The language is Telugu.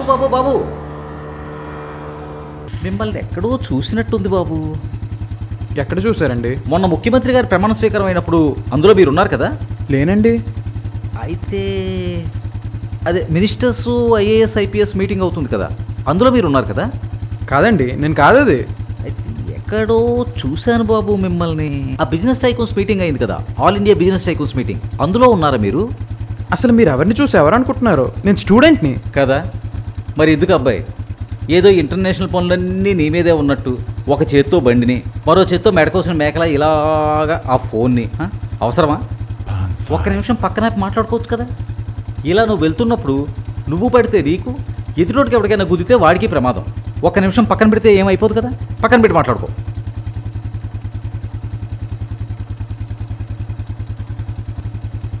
బాబు బాబు బాబు మిమ్మల్ని ఎక్కడో చూసినట్టుంది బాబు. ఎక్కడ చూసారండి? మొన్న ముఖ్యమంత్రి గారి ప్రమాణ స్వీకారం అయినప్పుడు అందులో మీరు ఉన్నారు కదా? లేనండి. అయితే అదే మినిస్టర్స్ ఐఏఎస్ ఐపీఎస్ మీటింగ్ అవుతుంది కదా, అందులో మీరు ఉన్నారు కదా? కాదండి, నేను కాదది. అయితే ఎక్కడో చూశాను బాబు మిమ్మల్ని. ఆ బిజినెస్ టైకూన్స్ మీటింగ్ అయింది కదా, all India business tycoons meeting, అందులో ఉన్నారా మీరు? అసలు మీరు ఎవరిని చూసి ఎవరనుకుంటున్నారు? నేను స్టూడెంట్ని కదా. మరి ఎందుకు అబ్బాయి ఏదో ఇంటర్నేషనల్ పనులన్నీ నీ మీదే ఉన్నట్టు ఒక చేత్తో బండిని మరో చేత్తో మెడకోసిన మేకలా ఇలాగా ఆ ఫోన్ని అవసరమా? ఒక్క నిమిషం పక్కన మాట్లాడుకోవచ్చు కదా. ఇలా నువ్వు వెళ్తున్నప్పుడు నువ్వు పడితే నీకు, ఎదుటోటికి ఎవరికైనా గుద్దితే వాడికి ప్రమాదం. ఒక్క నిమిషం పక్కన పెడితే ఏమైపోదు కదా. పక్కన పెట్టి మాట్లాడుకో.